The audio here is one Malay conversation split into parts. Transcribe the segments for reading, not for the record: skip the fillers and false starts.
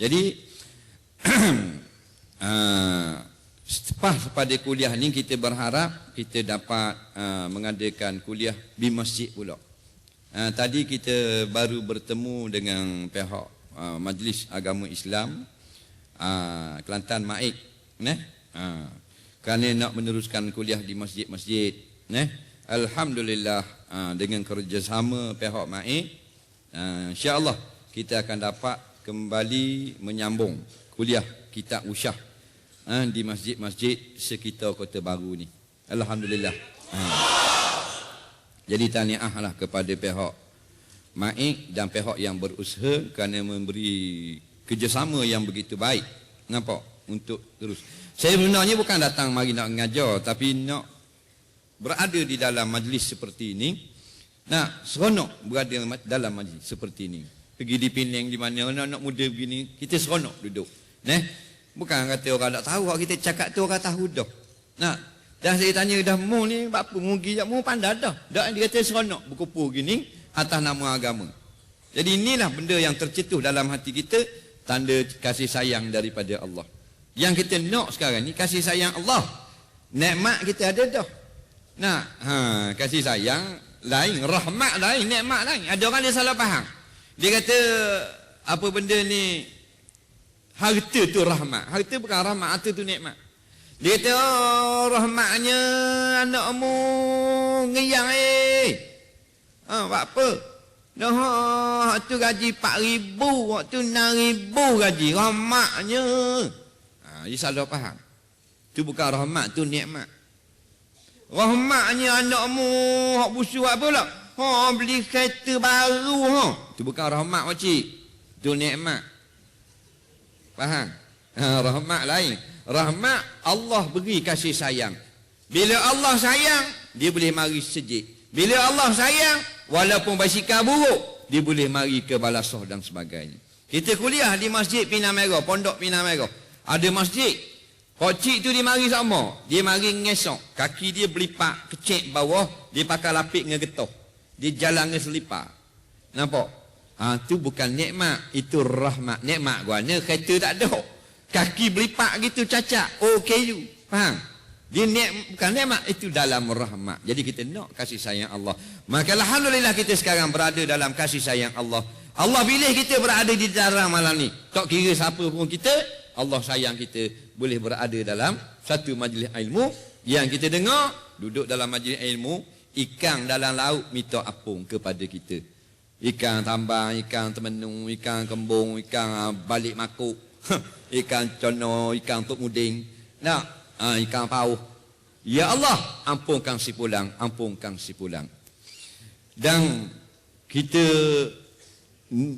Jadi lepas pada kuliah ni kita berharap kita dapat mengadakan kuliah di masjid pula. Tadi kita baru bertemu dengan pihak Majlis Agama Islam Kelantan Maik, kerana nak meneruskan kuliah di masjid-masjid. Alhamdulillah, dengan kerjasama pihak Maik, insya-Allah kita akan dapat kembali menyambung kuliah kitab Usyah di masjid-masjid sekitar Kota Baru ni. Alhamdulillah. Jadi tahniahlah kepada pihak Maik dan pihak yang berusaha kerana memberi kerjasama yang begitu baik. Nampak? Untuk terus. Saya sebenarnya bukan datang mari nak mengajar, tapi nak berada di dalam majlis seperti ini. Nak seronok berada dalam majlis seperti ini. Pergi di Penang di mana anak-anak muda begini, kita seronok duduk. Bukan kata orang tak tahu, kita cakap tu orang tahu dah. Dah saya tanya dah, mu ni apa mu pergi, mu pandai dah. Dah dia kata seronok berkumpul gini atas nama agama. Jadi inilah benda yang tercetuh dalam hati kita, tanda kasih sayang daripada Allah. Yang kita nak sekarang ni kasih sayang Allah. Nikmat kita ada dah. Kasih sayang lain, rahmat lain, nikmat lain. Ada orang dia salah faham. Dia kata apa benda ni, harta tu rahmat. Harta bukan rahmat, harta tu nikmat. Dia kata, rahmatnya anakmu ngeyang buat apa? Waktu gaji 4,000, waktu 6,000 gaji, rahmatnya. Dia salah faham. Itu bukan rahmat, tu nikmat. Rahmatnya anakmu hak busu apa pula? Beli kereta baru. Itu bukan rahmat, pakcik. Itu nikmat. Faham? Rahmat lain. Rahmat Allah beri kasih sayang. Bila Allah sayang, dia boleh mari sejik. Bila Allah sayang, walaupun basikal buruk, dia boleh mari ke Balasoh dan sebagainya. Kita kuliah di Masjid Pinang Merah, Pondok Pinang Merah. Ada masjid. Pakcik tu dia mari sama. Dia mari ngesok. Kaki dia belipak kecil bawah, dia pakai lapik ngegetah. Dia jalan ngeselipar. Nampak? Itu bukan nikmat, itu rahmat. Nikmat guna kereta tak ada. Kaki belipak gitu cacat. OKU. Faham? Dia bukan nikmat, itu dalam rahmat. Jadi kita nak kasih sayang Allah. Maka alhamdulillah kita sekarang berada dalam kasih sayang Allah. Allah pilih kita berada di dalam malam ni. Tak kira siapa pun kita, Allah sayang kita boleh berada dalam satu majlis ilmu yang kita dengar, duduk dalam majlis ilmu, ikan dalam laut minta apung kepada kita. Ikan tambang, ikan temenung, ikan kembung, ikan balik makuk, ikan cono, ikan tok muding, ikan pauh. Ya Allah, ampunkan si pulang, ampunkan si pulang. Dan kita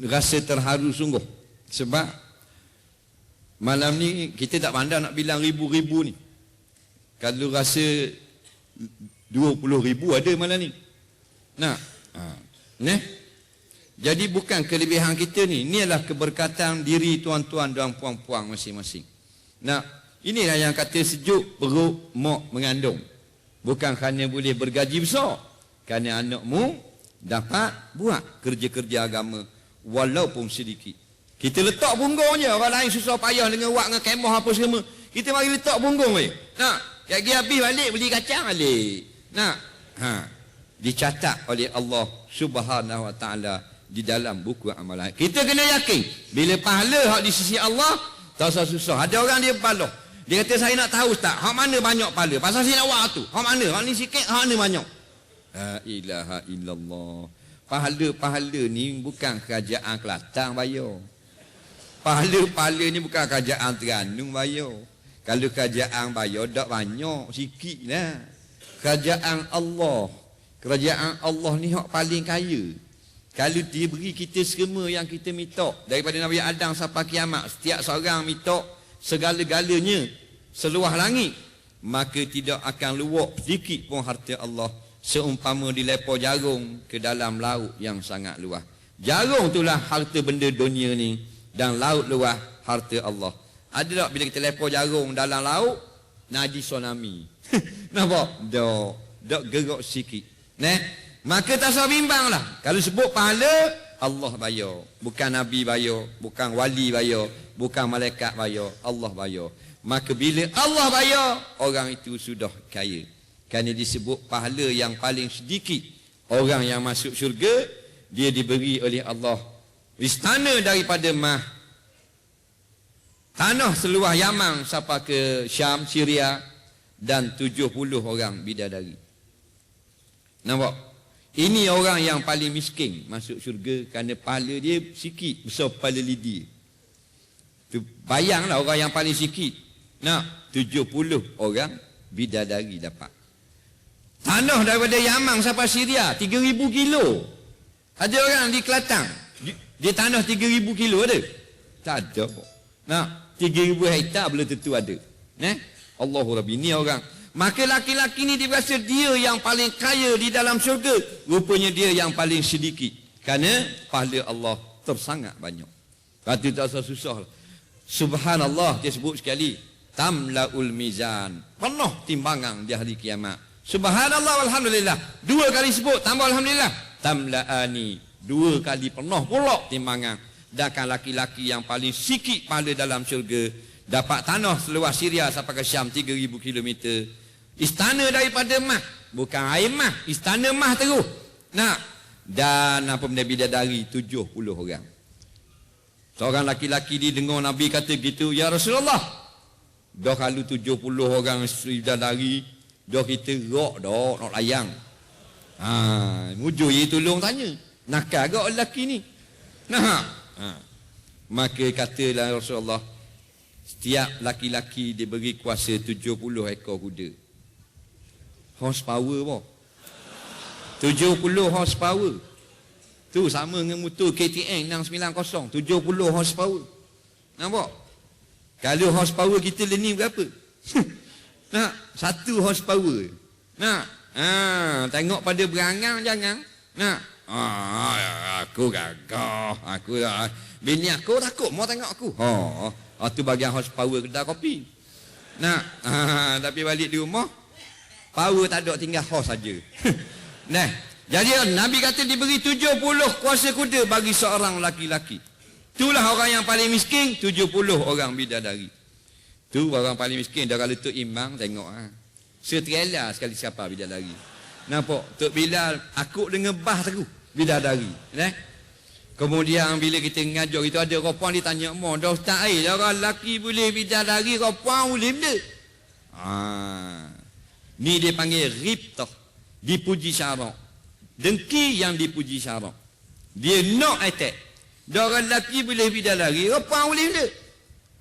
rasa terharu sungguh sebab malam ni kita tak pandai nak bilang ribu-ribu ni. Kalau rasa 20,000 ada malam ni. Jadi bukan kelebihan kita ni. Ini adalah keberkatan diri tuan-tuan dan puan-puan masing-masing. Inilah yang kata sejuk perut mak mengandung. Bukan kerana boleh bergaji besar. Kerana anakmu dapat buat kerja-kerja agama walaupun sedikit. Kita letak punggung je. Orang lain susah payah dengan wak dengan kemah apa semua. Kita mari letak punggung je. Kaki habis balik beli kacang balik. Dicatat oleh Allah Subhanahu Wa Taala di dalam buku amalan. Kita kena yakin bila pahala hak di sisi Allah tak usah susah. Ada orang dia pahala. Dia kata saya nak tahu Ustaz, hak mana banyak pahala? Pasal saya nak buat tu. Hak mana? Hak ni sikit, hak mana banyak? La ilaha illallah. Pahala-pahala ni bukan kerajaan Kelantan bayar. Pahala-pahala ni bukan kerajaan Terengganu bayar. Kalau kerajaan bayar tak banyak, sikit lah. Kerajaan Allah. Kerajaan Allah ni hak paling kaya. Kalau dia beri kita semua yang kita minta daripada Nabi Adam sampai kiamat, setiap seorang minta segala-galanya seluas langit, maka tidak akan luak sedikit pun harta Allah seumpama dilepor jarum ke dalam laut yang sangat luas. Jarum itulah harta benda dunia ni, dan laut luas harta Allah. Ada tak bila kita lepor jarum dalam laut najis tsunami? Nampak? Dok gerak sikit. Maka tak usah bimbang lah. Kalau sebut pahala, Allah bayar. Bukan Nabi bayar, bukan wali bayar, Bukan malaikat bayar, Allah bayar. Maka bila Allah bayar, orang itu sudah kaya. Kerana disebut pahala yang paling sedikit. Orang yang masuk syurga, dia diberi oleh Allah istana daripada mah. Tanah seluas Yaman sampai ke Syam, Syria, dan 70 orang bidadari. Nampak? Ini orang yang paling miskin masuk syurga kerana pahala dia sikit, besar kepala lidi. Tu bayanglah orang yang paling sikit. Nak 70 orang bidadari dapat. Tanah daripada Yaman sampai Syria 3,000 kilo. Ada orang di Kelantan, dia tanah 3,000 kilo ada? Tak ada. Nak 3,000 hektar belum tentu ada. Allahu Rabbi, ni orang. Maka laki-laki ni dia rasa dia yang paling kaya di dalam syurga. Rupanya dia yang paling sedikit. Kerana pahala Allah tersangat banyak. Kata tak usah susah. Subhanallah, dia sebut sekali. Tamla'ul mizan. Penuh timbangan di hari kiamat. Subhanallah walhamdulillah. 2 kali sebut, tambah alhamdulillah. Tamla'ani. 2 kali penuh pula timbangan. Sedangkan laki-laki yang paling sikit pahala dalam syurga dapat tanah seluas Syria sampai ke Syam 3,000 km. Istana daripada mah, bukan air mah, istana mah terus. Nak dan apa benda bidadari 70 orang. Seorang laki-laki dia dengar Nabi kata gitu, ya Rasulullah. Dah kalau 70 orang bidadari, dah kita rak dah nak layang. Mujur ye tolong tanya. Nakal gak lelaki ni? Maka katalah Rasulullah, setiap laki-laki diberi kuasa 70 ekor kuda. Horsepower apa? 70 horsepower. Tu sama dengan motor KTM 690, 70 horsepower. Nampak? Kalau horsepower kita ni berapa? Nak 1 horsepower. Nak? Tengok pada berangang jangan. Nak? Aku gagah. Aku dah. Bini aku takut mau tengok aku. Tu bagian horsepower kedai kopi. Nak? Tapi balik di rumah, power tak ada, tinggal horse saja. Nah, jadi Nabi kata diberi 70 kuasa kuda bagi seorang laki-laki. Itulah orang yang paling miskin, 70 orang bidadari. Tu orang paling miskin. Dah kalau Tok Imam tengok setrela sekali siapa bidadari. Nampak? Tok Bilal akuk dengan bah terus bidadari. Kemudian bila kita ngajar itu ada orang ditanya, "Mo, dah ustaz dah orang lelaki boleh bidadari, orang boleh benda?" Ni dia panggil ribtah, dipuji syarak. Dengki yang dipuji syarak. Dia nak attack. Dah orang lelaki boleh bidadari, orang boleh benda.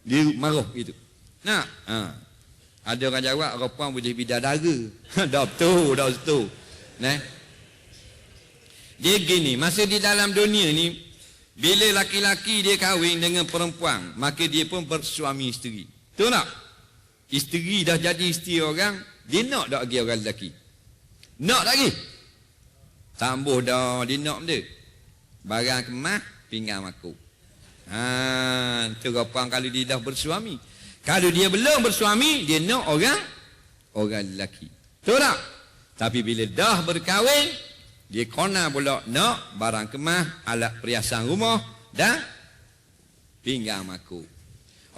Dia marah gitu. Nak? Ada orang jawab, orang boleh bidadara. Dah betul, dah betul. Dia gini, masa di dalam dunia ni, bila laki-laki dia kahwin dengan perempuan, maka dia pun bersuami isteri. Betul tak? Isteri dah jadi isteri orang, dia nak tak lagi orang lelaki? Nak tak lagi? Tambuh dah, dia nak benda. Barang kemas, pinggang makuk. Tu perempuan kalau dia dah bersuami. Kalau dia belum bersuami, dia nak orang lelaki. Betul tak? Tapi bila dah berkahwin, dia kona pula nak barang kemas, alat perhiasan rumah dan pinggang makuk.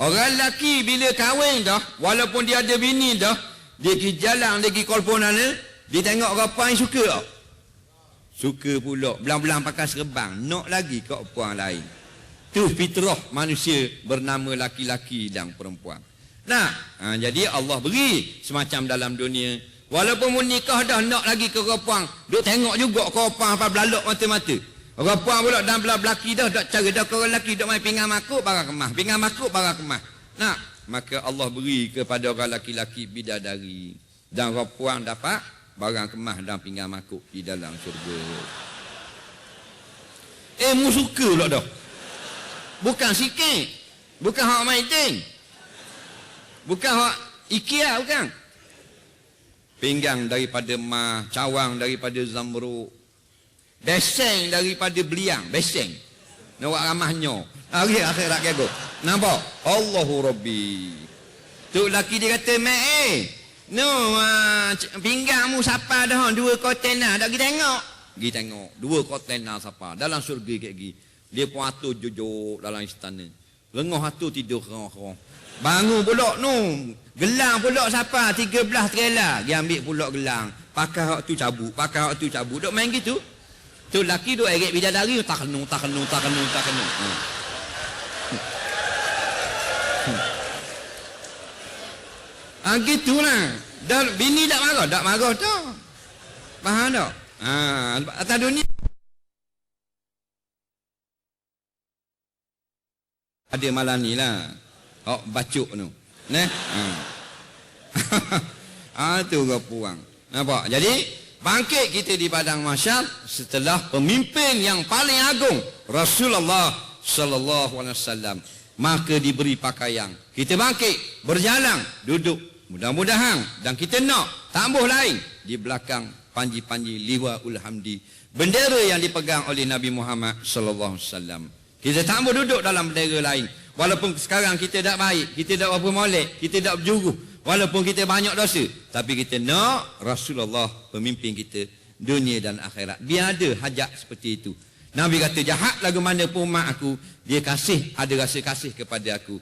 Orang lelaki bila kahwin dah, walaupun dia ada bini dah, dia pergi jalan, dia pergi kolponan, dia tengok apa yang suka tak? Suka pula, belang-belang pakai serban, nak lagi ke perempuan lain. Tu fitrah manusia bernama laki-laki dan perempuan. Jadi Allah beri semacam dalam dunia. Walaupun menikah dah nak lagi ke perempuan, duk tengok juga ke perempuan apa belalok mata-mata. Perempuan pula dan belaki dah cara dah ke lelaki duk main pinggang makuk barang kemas, pinggang makuk barang kemas. Maka Allah beri kepada orang laki-laki bidadari dan perempuan dapat barang kemas dan pinggang makuk di dalam syurga. Mu suka pula dah. Bukan sikit. Bukan hak main. Bukan hak IKEA, bukan. Pinggang daripada mah, cawang daripada zamrud, beseng daripada beliang, beseng. Nak buat ramahnya. Akhirat gago. Nampak? Allahu Rabbi. Tu laki dia kata, pinggangmu siapa dah 2 kontena, dak pergi tengok. Pergi tengok 2 kontena siapa dalam syurga kayak gini. Dia pun atur jujur dalam istana. Lengah hatu tidur kerong-kerong. Bangun pulak nu. Gelang pulak siapa? 13 trailer. Dia ambil pulak gelang. Pakai hak tu cabut. Pakai hak tu cabut. Duk main gitu. Tu laki duk eret bidadari. Tak kenung. Gitulah. Dan bini tak marah. Tak marah tu. Faham tak? Atas dunia. Ada malam ni lah. Bacuk tu. Tu kau puang. Nampak? Jadi, bangkit kita di padang mahsyar setelah pemimpin yang paling agung, Rasulullah sallallahu alaihi wasallam. Maka diberi pakaian. Kita bangkit, berjalan, duduk. Mudah-mudahan dan kita nak tambah lain di belakang panji-panji liwaul hamdi, bendera yang dipegang oleh Nabi Muhammad sallallahu alaihi wasallam. Kita tak mau duduk dalam bendera lain. Walaupun sekarang kita tak baik, kita tak apa molek, kita tak berjuru, walaupun kita banyak dosa, tapi kita nak Rasulullah pemimpin kita dunia dan akhirat. Biar ada hajat seperti itu. Nabi kata, jahat lagu mana pun mak aku, dia kasih, ada rasa kasih kepada aku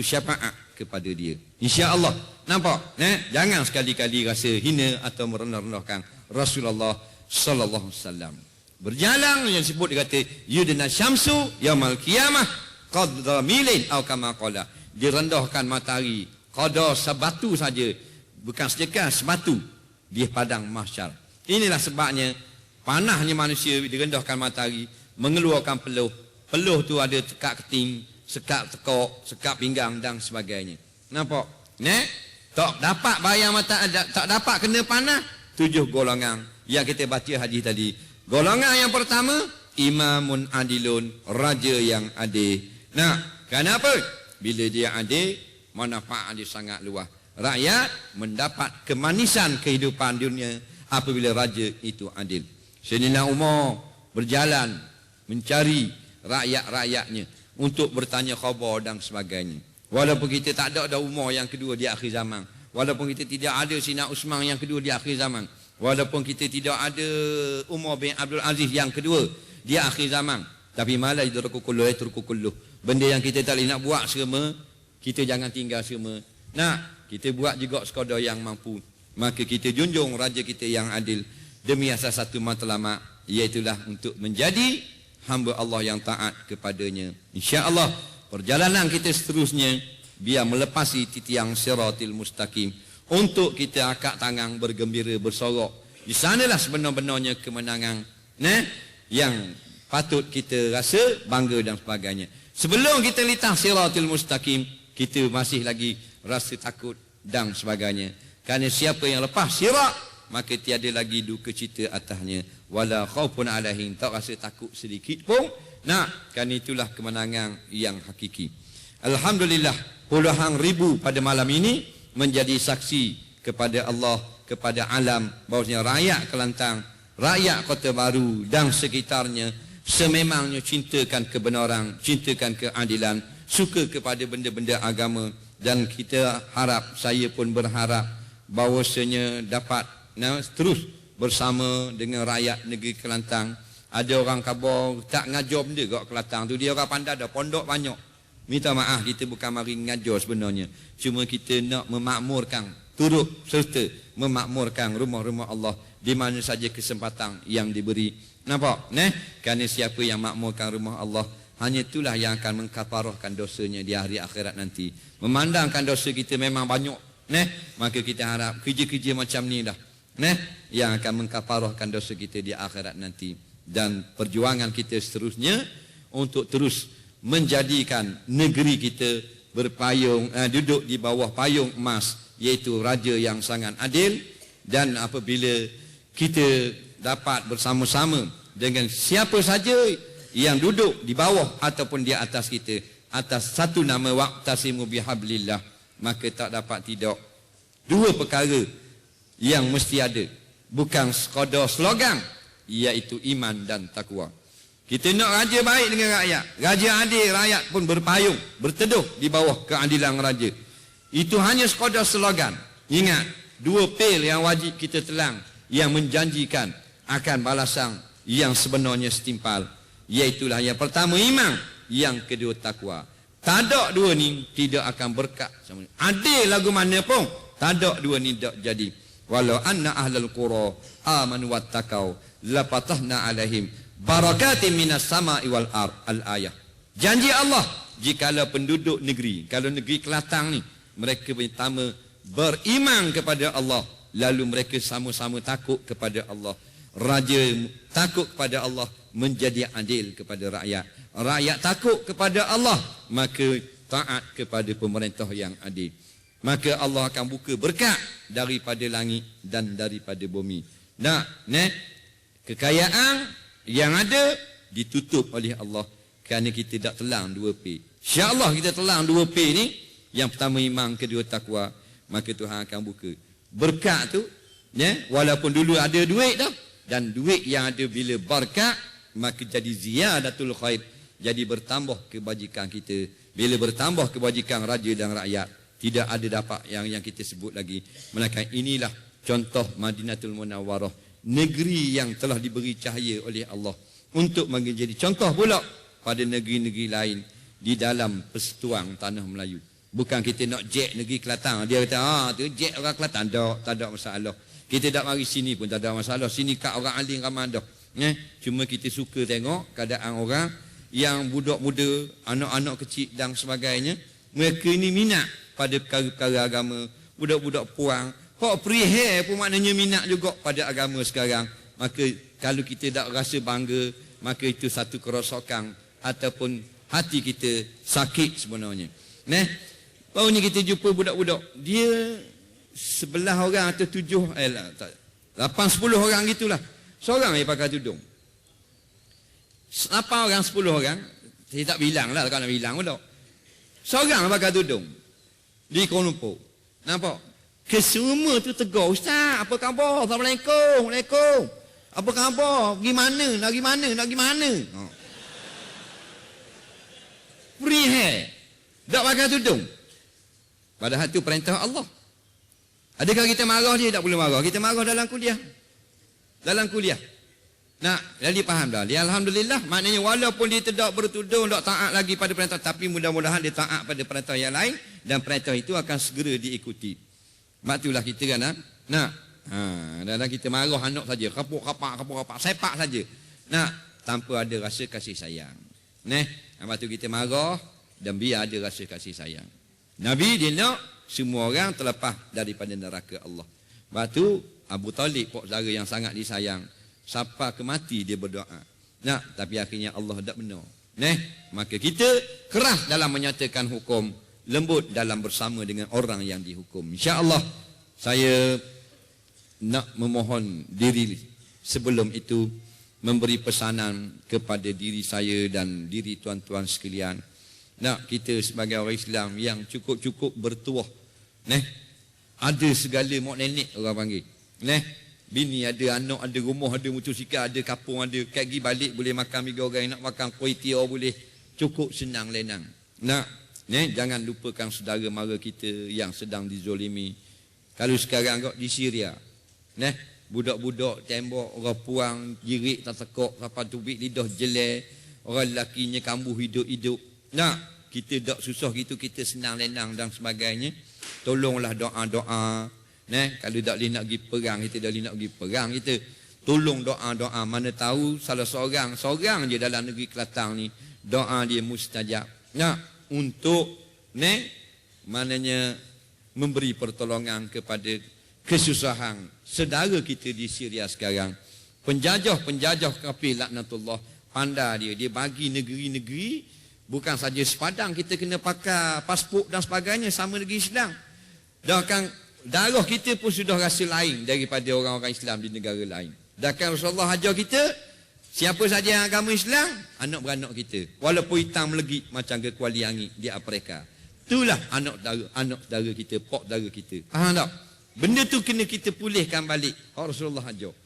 syafaat kepada dia. InsyaAllah. Nampak? Jangan sekali-kali rasa hina atau merendah-rendahkan Rasulullah sallallahu alaihi wasallam. Berjalan yang disebut, dia kata yudna syamsu yaumal qiyamah qadra milin atau kama qala, direndahkan matahari qadar sebatu saja, bukan sedekah sebatu di padang mahsyar. Inilah sebabnya panahnya manusia direndahkan matahari, mengeluarkan peluh. Peluh tu ada tekak keting, sekak tekok, sekak pinggang dan sebagainya. Nampak? Tak dapat bayar tak dapat kena panah. 7 golongan yang kita baca hadis tadi. Golongan yang pertama, imamun adilun, raja yang adil. Kenapa? Bila dia adil, manfaat dia sangat luas. Rakyat mendapat kemanisan kehidupan dunia apabila raja itu adil. Sayyidina Umar berjalan mencari rakyat-rakyatnya untuk bertanya khabar dan sebagainya. Walaupun kita tak ada Umar yang kedua di akhir zaman, walaupun kita tidak ada Sina Usman yang kedua di akhir zaman, walaupun kita tidak ada Umar bin Abdul Aziz yang kedua di akhir zaman, tapi malah idruku kulluh. Benda yang kita tak boleh nak buat semua, kita jangan tinggal semua. Kita buat juga sekadar yang mampu. Maka kita junjung raja kita yang adil demi asas satu matlamat, iaitulah untuk menjadi hamba Allah yang taat kepadanya. InsyaAllah perjalanan kita seterusnya biar melepasi titiang siratil mustaqim, untuk kita angkat tangan bergembira bersorak. Di sanalah sebenar-benarnya kemenangan yang patut kita rasa bangga dan sebagainya. Sebelum kita lintas siratil mustaqim, kita masih lagi rasa takut dan sebagainya. Kerana siapa yang lepas sirat, maka tiada lagi duka cita atasnya. Wala khaufun alaihim, tak rasa takut sedikit pun. Kerana itulah kemenangan yang hakiki. Alhamdulillah, puluhan ribu pada malam ini menjadi saksi kepada Allah, kepada alam, bahawasanya rakyat Kelantan, rakyat Kota Baru dan sekitarnya sememangnya cintakan kebenaran, cintakan keadilan, suka kepada benda-benda agama. Dan kita harap, saya pun berharap bahawasanya dapat terus bersama dengan rakyat negeri Kelantan. Ada orang khabar tak ngajar benda kat Kelantan tu, dia orang pandai dah, pondok banyak. Minta maaf, kita bukan mari ngajar sebenarnya, cuma kita nak memakmurkan, turut serta memakmurkan rumah-rumah Allah di mana saja kesempatan yang diberi. Nampak? Kerana siapa yang makmurkan rumah Allah, hanya itulah yang akan mengkafarahkan dosanya di hari akhirat nanti. Memandangkan dosa kita memang banyak, maka kita harap kerja-kerja macam ni dah, yang akan mengkafarahkan dosa kita di akhirat nanti. Dan perjuangan kita seterusnya untuk terus menjadikan negeri kita berpayung, duduk di bawah payung emas, iaitu raja yang sangat adil. Dan apabila kita dapat bersama-sama dengan siapa saja yang duduk di bawah ataupun di atas kita, atas satu nama waqtasimu bihablillah, maka tak dapat tidak dua perkara yang mesti ada, bukan sekadar slogan, iaitu iman dan takwa. Kita nak raja baik dengan rakyat, raja adil, rakyat pun berpayung, berteduh di bawah keadilan raja. Itu hanya sekadar slogan. Ingat, dua pel yang wajib kita telang, yang menjanjikan akan balasan yang sebenarnya setimpal. Iaitulah yang pertama iman, yang kedua takwa. Tak ada dua ni tidak akan berkat sama. Adil lagu mana pun, tak ada dua ni tak jadi. Walau anna ahlal qura amanu wattaqau la fatahna alaihim barakatin minas sama'i wal ard. Al-ayah. Janji Allah, jikalau penduduk negeri, kalau negeri Kelantan ni, mereka pertama beriman kepada Allah, lalu mereka sama-sama takut kepada Allah. Raja takut kepada Allah, menjadi adil kepada rakyat. Rakyat takut kepada Allah, maka taat kepada pemerintah yang adil. Maka Allah akan buka berkat daripada langit dan daripada bumi. Nah, kekayaan yang ada ditutup oleh Allah kerana kita tak telang 2P. InsyaAllah kita telang 2P ni, yang pertama iman, kedua takwa, maka Tuhan akan buka berkat tu, walaupun dulu ada duit dah, dan duit yang ada bila berkat, maka jadi ziyadatul khair, jadi bertambah kebajikan kita. Bila bertambah kebajikan raja dan rakyat, tidak ada dapat yang kita sebut lagi, melainkan inilah contoh Madinatul Munawwarah, negeri yang telah diberi cahaya oleh Allah untuk menjadi contoh pula pada negeri-negeri lain di dalam persatuan tanah Melayu. Bukan kita nak jack negeri Kelantan, dia kata tu jack orang Kelantan, tak ada masalah. Kita tak mari sini pun tak ada masalah, sini kat orang alim ramai dah. Cuma kita suka tengok keadaan orang yang budak muda, anak-anak kecil dan sebagainya, mereka ini minat pada perkara-perkara agama. Budak-budak puang, hok prihai pun maknanya minat juga pada agama sekarang. Maka kalau kita tak rasa bangga, maka itu satu kerosakan ataupun hati kita sakit sebenarnya. Baru ni kita jumpa budak-budak, dia 11 orang atau 7, 8-10 orang gitulah. Seorang yang pakai tudung. 8 orang, 10 orang, saya tak bilang lah kalau nak bilang pula. Seorang pakai tudung di Kuala Lumpur. Nampak? Kesemua tu tegur, Ustaz, apa khabar? Assalamualaikum. Waalaikumsalam. Apa khabar? Gimana? Nak gimana? Free hair. Tak pakai tudung. Padahal itu perintah Allah. Adakah kita marah dia? Tak boleh marah. Kita marah dalam kuliah. Nah, jadi faham dah. Dia alhamdulillah, maknanya walaupun dia tidak bertudung, tak taat lagi pada perintah, tapi mudah-mudahan dia taat pada perintah yang lain, dan perintah itu akan segera diikuti. Sebab itulah kita kan, dalam kita marah anak saja, kapuk-kapak, sepak saja. Tanpa ada rasa kasih sayang. Sebab itu kita marah dan biar ada rasa kasih sayang. Nabi dia nak semua orang terlepas daripada neraka Allah. Sebab itu Abu Talib, pok saudara yang sangat disayang, sampai ke mati dia berdoa. Tapi akhirnya Allah tak benar. Maka kita keras dalam menyatakan hukum, lembut dalam bersama dengan orang yang dihukum. InsyaAllah saya nak memohon diri sebelum itu memberi pesanan kepada diri saya dan diri tuan-tuan sekalian. Kita sebagai orang Islam yang cukup-cukup bertuah, ada segala mak nenek orang panggil, bini ada, anak ada, rumah ada, motosikal ada, kapung ada, kat pergi balik boleh makan mi goreng, nak makan kuih tiaw boleh, cukup senang lenang. Jangan lupakan saudara mara kita yang sedang dizolimi. Kalau sekarang kau di Syria, budak-budak tembok, orang puang jerit tak tekok, sampai tubik lidah jelek, orang lakinya kambuh hidup-hidup. Kita tak susah gitu, kita senang lenang dan sebagainya. Tolonglah doa-doa. Kalau tak boleh nak pergi perang, kita dah boleh nak pergi perang, kita tolong doa-doa. Mana tahu salah seorang je dalam negeri Kelantan ni, doa dia mustajab. Untuk maknanya memberi pertolongan kepada kesusahan saudara kita di Syria sekarang. Penjajah kafir laknatullah, pandai dia bagi negeri-negeri, bukan saja sepadang kita kena pakai pasport dan sebagainya sama negeri Islam. Bahkan darah kita pun sudah rasa lain daripada orang-orang Islam di negara lain. Bahkan Rasulullah ajar kita, siapa saja yang agama Islam, anak beranak kita, walaupun hitam legit macam ke kuali angin di Afrika, itulah anak saudara kita, pok saudara kita. Faham tak? Benda tu kena kita pulihkan balik. Rasulullah ajar.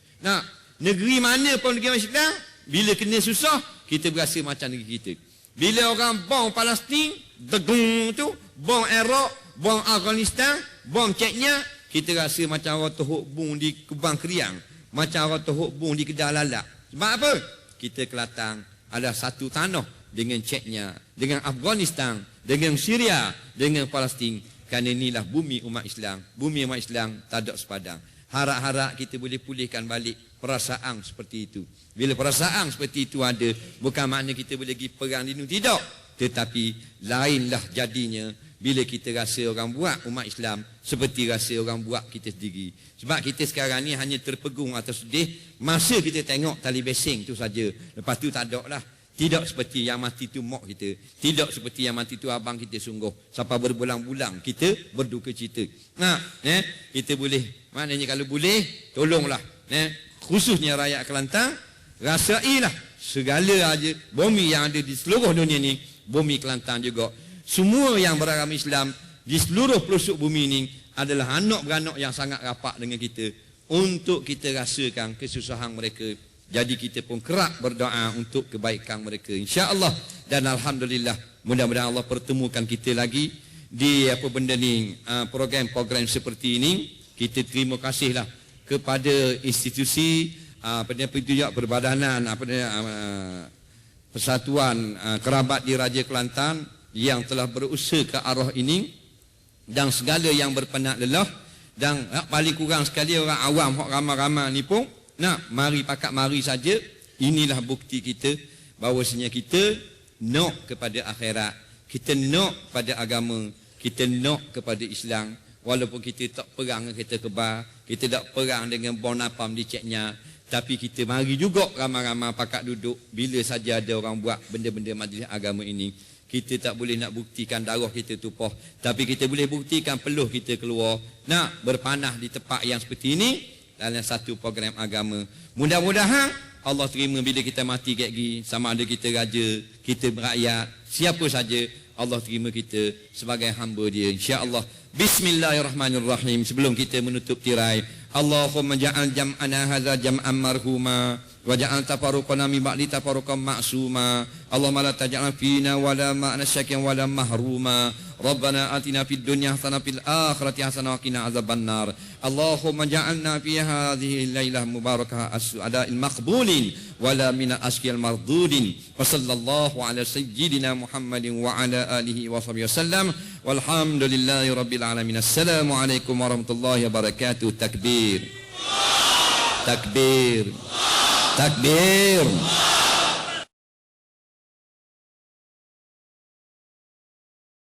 Negeri mana pun negeri Islam, bila kena susah, kita berasa macam negeri kita. Bila orang bom Palestin, degung tu, bom Iraq, bom Afghanistan, bom Chechnya, kita rasa macam orang tohok bung di Kubang Kriang, macam orang tohok bung di Kedah Lalak. Sebab apa? Kita Kelantan ada satu tanah dengan Chechnya, dengan Afghanistan, dengan Syria, dengan Palestin. Kerana inilah bumi umat Islam. Bumi umat Islam tak ada sepadang. Harap-harap kita boleh pulihkan balik perasaan seperti itu. Bila perasaan seperti itu ada, bukan makna kita boleh pergi perang lindung, tidak. Tetapi lainlah jadinya bila kita rasa orang buat umat Islam seperti rasa orang buat kita sendiri. Sebab kita sekarang ni hanya terpegung atau sedih masa kita tengok tali basing tu saja. Lepas tu tak ada lah. Tidak seperti yang mati tu mak kita. Tidak seperti yang mati tu abang kita sungguh. Sampai berbulan-bulan kita berduka cita. Kita boleh, maknanya kalau boleh, tolonglah. Khususnya rakyat Kelantan, rasailah segala aja bumi yang ada di seluruh dunia ni, bumi Kelantan juga. Semua yang beragama Islam di seluruh pelosok bumi ini adalah anak beranak yang sangat rapat dengan kita untuk kita rasakan kesusahan mereka. Jadi kita pun kerap berdoa untuk kebaikan mereka, insya-Allah. Dan alhamdulillah, mudah-mudahan Allah pertemukan kita lagi di apa benda ni, program-program seperti ini. Kita terima kasihlah kepada institusi perbadanan Persatuan Kerabat di Raja Kelantan yang telah berusaha ke arah ini, dan segala yang berpenat lelah, dan paling kurang sekali orang awam hak ramai-ramai ni pun mari pakat mari saja. Inilah bukti kita bahawasanya kita nak kepada akhirat, kita nak pada agama, kita nak kepada Islam. Walaupun kita tak perang dengan kereta kebal, kita tak perang dengan bom napalm di Chechnya, tapi kita mari juga ramai-ramai pakat duduk. Bila saja ada orang buat benda-benda majlis agama ini, kita tak boleh nak buktikan darah kita tumpah, tapi kita boleh buktikan peluh kita keluar nak berpanah di tempat yang seperti ini dalam satu program agama. Mudah-mudahan Allah terima bila kita mati kayak gini, sama ada kita raja, kita berakyat, siapa saja, Allah terima kita sebagai hamba Dia, insya-Allah. Bismillahirrahmanirrahim. Sebelum kita menutup tirai, Allahumma ja'al jam'ana hadza jam'an marhuma wa ja'al tafarruqana min ba'di tafarruqan ma'suma. Allahumma la taj'al fina wala ma'na syakiyan wala mahruma. Rabbana atina fid dunya hasanah fil akhirati hasanah wa qina azabannar. Allahumma ja'alna fi hadhihi lailah mubarakah as-su'ada'il maqbulin wala min al-ashqiyal mardudin. Wa sallallahu ala sayyidina Muhammadin wa ala alihi wa sahbihi wasallam. Walhamdulillahi rabbil alamin. Assalamualaikum warahmatullahi wabarakatuh. Takbir. Takbir. Takbir.